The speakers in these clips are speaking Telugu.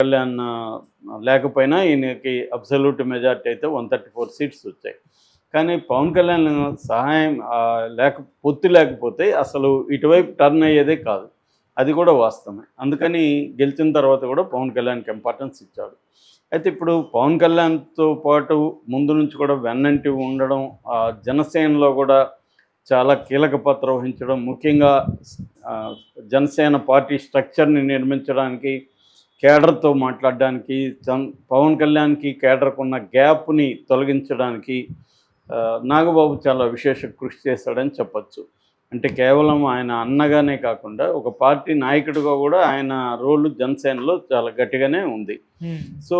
కళ్యాణ్ లేకపోయినా ఈయనకి అబ్సల్యూట్ మెజార్టీ అయితే 134 సీట్స్ వచ్చాయి. కానీ పవన్ కళ్యాణ్ సహాయం పొత్తు లేకపోతే అసలు ఇటువైపు టర్న్ అయ్యేదే కాదు. అది కూడా వాస్తవమే. అందుకని గెలిచిన తర్వాత కూడా పవన్ కళ్యాణ్కి ఇంపార్టెన్స్ ఇచ్చాడు. అయితే ఇప్పుడు పవన్ కళ్యాణ్తో పాటు ముందు నుంచి కూడా వెన్నంటి ఉండడం, జనసేనలో కూడా చాలా కీలక పాత్ర వహించడం, ముఖ్యంగా జనసేన పార్టీ స్ట్రక్చర్ని నిర్మించడానికి, కేడర్తో మాట్లాడడానికి, పవన్ కళ్యాణ్కి కేడర్కు ఉన్న గ్యాప్ని తొలగించడానికి నాగబాబు చాలా విశేష కృషి చేశాడని చెప్పచ్చు. అంటే కేవలం ఆయన అన్నగానే కాకుండా ఒక పార్టీ నాయకుడిగా కూడా ఆయన రోలు జనసేనలో చాలా గట్టిగానే ఉంది. సో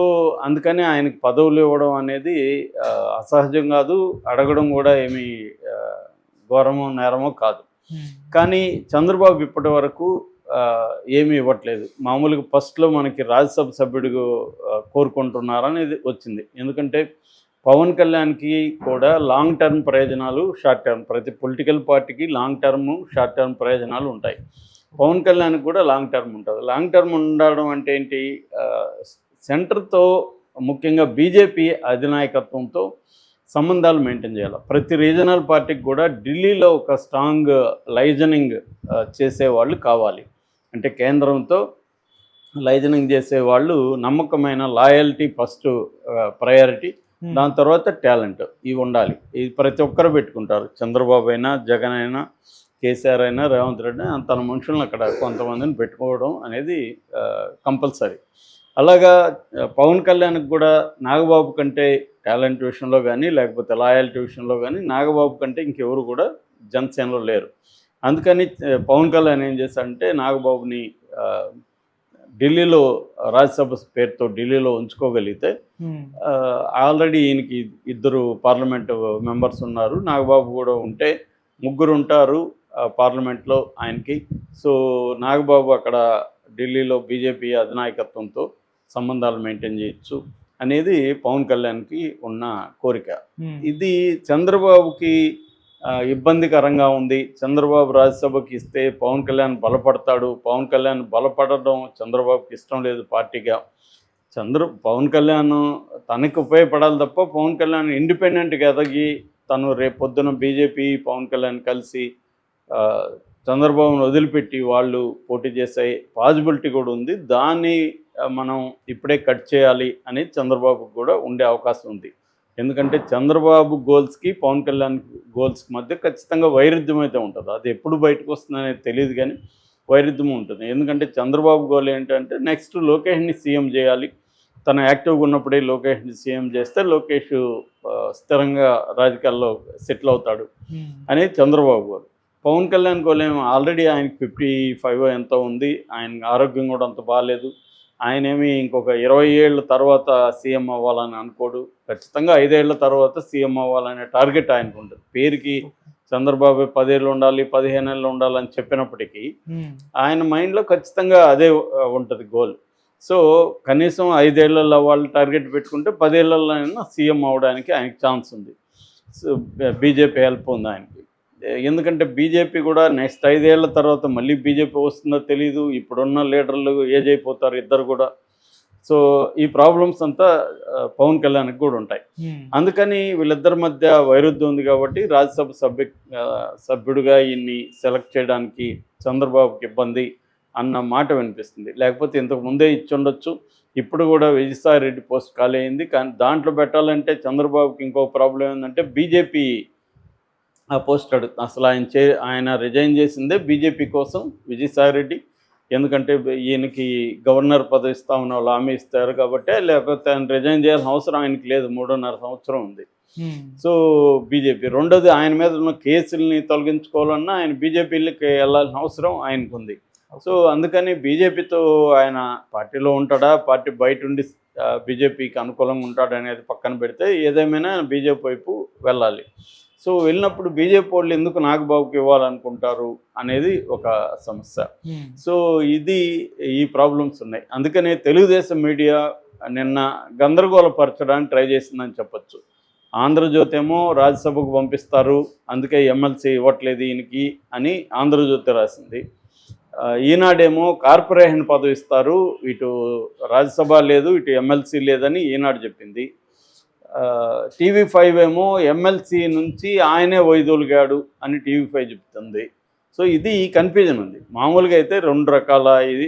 అందుకని ఆయనకి పదవులు ఇవ్వడం అనేది అసహజం కాదు, అడగడం కూడా ఏమీ ఘోరమో నేరమో కాదు. కానీ చంద్రబాబు ఇప్పటి వరకు ఏమీ ఇవ్వట్లేదు. మామూలుగా ఫస్ట్లో మనకి రాజ్యసభ సభ్యుడు కోరుకుంటున్నారనేది వచ్చింది. ఎందుకంటే పవన్ కళ్యాణ్కి కూడా లాంగ్ టర్మ్ ప్రయోజనాలు, షార్ట్ టర్మ్, ప్రతి పొలిటికల్ పార్టీకి లాంగ్ టర్మ్, షార్ట్ టర్మ్ ప్రయోజనాలు ఉంటాయి. పవన్ కళ్యాణ్కి కూడా లాంగ్ టర్మ్ ఉంటుంది. లాంగ్ టర్మ్ ఉండడం అంటే ఏంటి, సెంటర్తో ముఖ్యంగా బీజేపీ అధినాయకత్వంతో సంబంధాలు మెయింటైన్ చేయాలి. ప్రతి రీజనల్ పార్టీకి కూడా ఢిల్లీలో ఒక స్ట్రాంగ్ లైజనింగ్ చేసేవాళ్ళు కావాలి. అంటే కేంద్రంతో లైజనింగ్ చేసేవాళ్ళు, నమ్మకమైన లాయల్టీ ఫస్ట్ ప్రయారిటీ, దాని తర్వాత టాలెంట్, ఇవి ఉండాలి. ఇది ప్రతి ఒక్కరు పెట్టుకుంటారు. చంద్రబాబు అయినా, జగన్ అయినా, కేసీఆర్ అయినా, రేవంత్ రెడ్డి అయినా తన మనుషులను అక్కడ కొంతమందిని పెట్టుకోవడం అనేది కంపల్సరీ. అలాగా పవన్ కళ్యాణ్కి కూడా నాగబాబు కంటే టాలెంట్ విషయంలో కానీ, లేకపోతే లాయల్టీ విషయంలో కానీ నాగబాబు కంటే ఇంకెవరు కూడా జనసేనలో లేరు. అందుకని పవన్ కళ్యాణ్ ఏం చేశాడంటే నాగబాబుని ఢిల్లీలో రాజ్యసభ పేరుతో ఢిల్లీలో ఉంచుకోగలిగితే, ఆల్రెడీ ఈయనకి 2 పార్లమెంటు మెంబర్స్ ఉన్నారు, నాగబాబు కూడా ఉంటే 3 ఉంటారు పార్లమెంట్లో ఆయనకి. సో నాగబాబు అక్కడ ఢిల్లీలో బీజేపీ అధినాయకత్వంతో సంబంధాలు మెయింటైన్ చేయొచ్చు అనేది పవన్ కళ్యాణ్కి ఉన్న కోరిక. ఇది చంద్రబాబుకి ఇబ్బందికరంగా ఉంది. చంద్రబాబు రాజ్యసభకి ఇస్తే పవన్ కళ్యాణ్ బలపడతాడు. పవన్ కళ్యాణ్ బలపడడం చంద్రబాబుకి ఇష్టం లేదు పార్టీగా. పవన్ కళ్యాణ్ తనకు ఉపయోగపడాలి తప్ప, పవన్ కళ్యాణ్ ఇండిపెండెంట్గా ఎదగి తను రేపొద్దున బీజేపీ పవన్ కళ్యాణ్ కలిసి చంద్రబాబును వదిలిపెట్టి వాళ్ళు పోటీ చేసే పాసిబిలిటీ కూడా ఉంది. దాన్ని మనం ఇప్పుడే కట్ చేయాలి అని చంద్రబాబుకు కూడా ఉండే అవకాశం ఉంది. ఎందుకంటే చంద్రబాబు గోల్స్కి పవన్ కళ్యాణ్ గోల్స్కి మధ్య ఖచ్చితంగా వైరుధ్యం అయితే ఉంటుంది. అది ఎప్పుడు బయటకు వస్తుందనేది తెలియదు, కానీ వైరుధ్యం ఉంటుంది. ఎందుకంటే చంద్రబాబు గోల్ ఏంటంటే నెక్స్ట్ లోకేష్ని సీఎం చేయాలి. తను యాక్టివ్గా ఉన్నప్పుడే లోకేష్ని సీఎం చేస్తే లోకేష్ స్థిరంగా రాజకీయాల్లో సెటిల్ అవుతాడు అనేది చంద్రబాబు గోల్. పవన్ కళ్యాణ్ గోల్ ఏమో ఆల్రెడీ ఆయనకి 55 ఎంతో ఉంది, ఆయన ఆరోగ్యం కూడా అంత బాగాలేదు. ఆయనేమి ఇంకొక 20 ఏళ్ళ తర్వాత సీఎం అవ్వాలని అనుకోడు. ఖచ్చితంగా 5 ఏళ్ల తర్వాత సీఎం అవ్వాలనే టార్గెట్ ఆయనకు ఉంటుంది. పేరుకి చంద్రబాబు 10 ఏళ్ళు ఉండాలి, 15 ఏళ్ళు ఉండాలని చెప్పినప్పటికీ ఆయన మైండ్లో ఖచ్చితంగా అదే ఉంటుంది గోల్. సో కనీసం 5 ఏళ్లలో వాళ్ళు టార్గెట్ పెట్టుకుంటే 10 ఏళ్లలో అయినా సీఎం అవ్వడానికి ఆయనకి ఛాన్స్ ఉంది. సో బీజేపీ హెల్ప్ ఉంది ఆయనకి. ఎందుకంటే బీజేపీ కూడా నెక్స్ట్ 5 ఏళ్ల తర్వాత మళ్ళీ బీజేపీ వస్తుందో తెలీదు. ఇప్పుడున్న లీడర్లు ఏజ్ అయిపోతారు ఇద్దరు కూడా. సో ఈ ప్రాబ్లమ్స్ అంతా పవన్ కళ్యాణ్కి కూడా ఉంటాయి. అందుకని వీళ్ళిద్దరి మధ్య వైరుధ్యం ఉంది కాబట్టి రాజ్యసభ సభ్యుడిగా ఈయన్ని సెలెక్ట్ చేయడానికి చంద్రబాబుకి ఇబ్బంది అన్న మాట వినిపిస్తుంది. లేకపోతే ఇంతకు ముందే ఇచ్చి ఉండొచ్చు. ఇప్పుడు కూడా విజయసాయి రెడ్డి పోస్ట్ ఖాళీ అయింది. కానీ దాంట్లో పెట్టాలంటే చంద్రబాబుకి ఇంకో ప్రాబ్లం ఏంటంటే బీజేపీ ఆ పోస్ట్ అడుగుతుంది. అసలు ఆయన రిజైన్ చేసిందే బీజేపీ కోసం విజయసాయి రెడ్డి. ఎందుకంటే ఈయనకి గవర్నర్ పదవి ఇస్తామని వాళ్ళు హామీ ఇస్తారు కాబట్టి, లేకపోతే ఆయన రిజైన్ చేయాల్సిన అవసరం ఆయనకి లేదు. 3.5 సంవత్సరం ఉంది. సో బీజేపీ రెండోది, ఆయన మీద ఉన్న కేసుల్ని తొలగించుకోవాలన్నా ఆయన బీజేపీలకి వెళ్ళాల్సిన అవసరం ఆయనకు ఉంది. సో అందుకని బీజేపీతో ఆయన పార్టీలో ఉంటాడా, పార్టీ బయట ఉండి బీజేపీకి అనుకూలంగా ఉంటాడా అనేది పక్కన పెడితే, ఏదేమైనా బీజేపీ వైపు వెళ్ళాలి. సో వెళ్ళినప్పుడు బీజేపీ వాళ్ళు ఎందుకు నాగబాబుకి ఇవ్వాలనుకుంటారు అనేది ఒక సమస్య. సో ఈ ప్రాబ్లమ్స్ ఉన్నాయి. అందుకనే తెలుగుదేశం మీడియా నిన్న గందరగోళపరచడానికి ట్రై చేసిందని చెప్పచ్చు. ఆంధ్రజ్యోతి ఏమో రాజ్యసభకు పంపిస్తారు, అందుకే ఎమ్మెల్సీ ఇవ్వట్లేదు ఈయనకి అని ఆంధ్రజ్యోతి రాసింది. ఈనాడేమో కార్పొరేషన్ పదవి ఇస్తారు, ఇటు రాజ్యసభ లేదు, ఇటు ఎమ్మెల్సీ లేదని ఈనాడు చెప్పింది. టీవీ5 ఏమో ఎమ్మెల్సీ నుంచి ఆయనే వైదొలిగాడు అని టీవీ5 చెప్తుంది. సో ఇది కన్ఫ్యూజన్ ఉంది. మామూలుగా అయితే 2 రకాల ఇది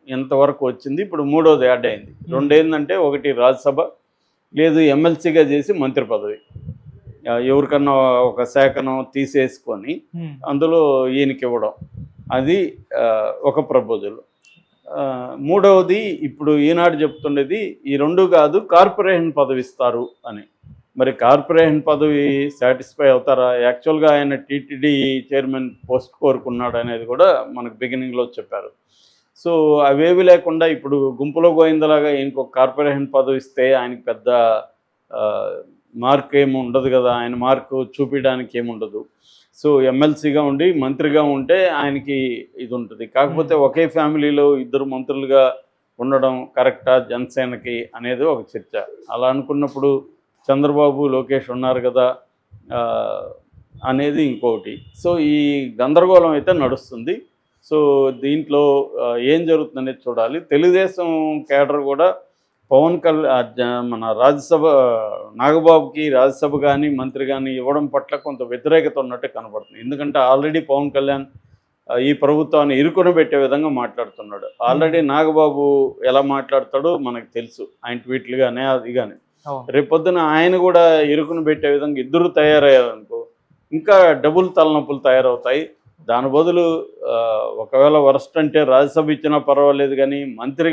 ఎంతవరకు వచ్చింది, ఇప్పుడు మూడోది యాడ్ అయింది. 2 ఏంటంటే, ఒకటి రాజ్యసభ, లేదు ఎమ్మెల్సీగా చేసి మంత్రి పదవి ఎవరికన్నా ఒక శాఖను తీసేసుకొని అందులో ఈయనకి ఇవ్వడం, అది ఒక ప్రపోజల్. మూడవది ఇప్పుడు ఈనాడు చెప్తుండేది ఈ 2 కాదు, కార్పొరేషన్ పదవి ఇస్తారు అని. మరి కార్పొరేషన్ పదవి సాటిస్ఫై అవుతారా? యాక్చువల్గా ఆయన టీటీడీ చైర్మన్ పోస్ట్ కోరుకున్నాడు అనేది కూడా మనకు బిగినింగ్లో చెప్పారు. సో అవేవి లేకుండా ఇప్పుడు గుంపులో గోయిందలాగా ఇంకొక కార్పొరేషన్ పదవి ఇస్తే ఆయనకి పెద్ద మార్క్ ఏమి ఉండదు కదా, ఆయన మార్కు చూపించడానికి ఏముండదు. సో ఎమ్మెల్సీగా ఉండి మంత్రిగా ఉంటే ఆయనకి ఇది ఉంటుంది. కాకపోతే ఒకే ఫ్యామిలీలో 2 మంత్రులుగా ఉండడం కరెక్టా జనసేనకి అనేది ఒక చర్చ. అలా అనుకున్నప్పుడు చంద్రబాబు, లోకేష్ ఉన్నారు కదా అనేది ఇంకొకటి. సో ఈ గందరగోళం అయితే నడుస్తుంది. సో దీంట్లో ఏం జరుగుతుందనేది చూడాలి. తెలుగుదేశం కేడర్ కూడా పవన్ కళ్యాణ్ మన రాజ్యసభ నాగబాబుకి రాజ్యసభ కానీ మంత్రి కానీ ఇవ్వడం పట్ల కొంత వ్యతిరేకత ఉన్నట్టే కనబడుతుంది. ఎందుకంటే ఆల్రెడీ పవన్ కళ్యాణ్ ఈ ప్రభుత్వాన్ని ఇరుకుని పెట్టే విధంగా మాట్లాడుతున్నాడు. ఆల్రెడీ నాగబాబు ఎలా మాట్లాడతాడో మనకు తెలుసు, ఆయన ట్వీట్లు కానీ అది కానీ. రేపొద్దున ఆయన కూడా ఇరుకుని పెట్టే విధంగా ఇద్దరు తయారయ్యారనుకో, ఇంకా డబుల్ తలనొప్పులు తయారవుతాయి. దాని బదులు ఒకవేళ వరస్ట్ అంటే రాజ్యసభ ఇచ్చినా పర్వాలేదు, కానీ మంత్రిగా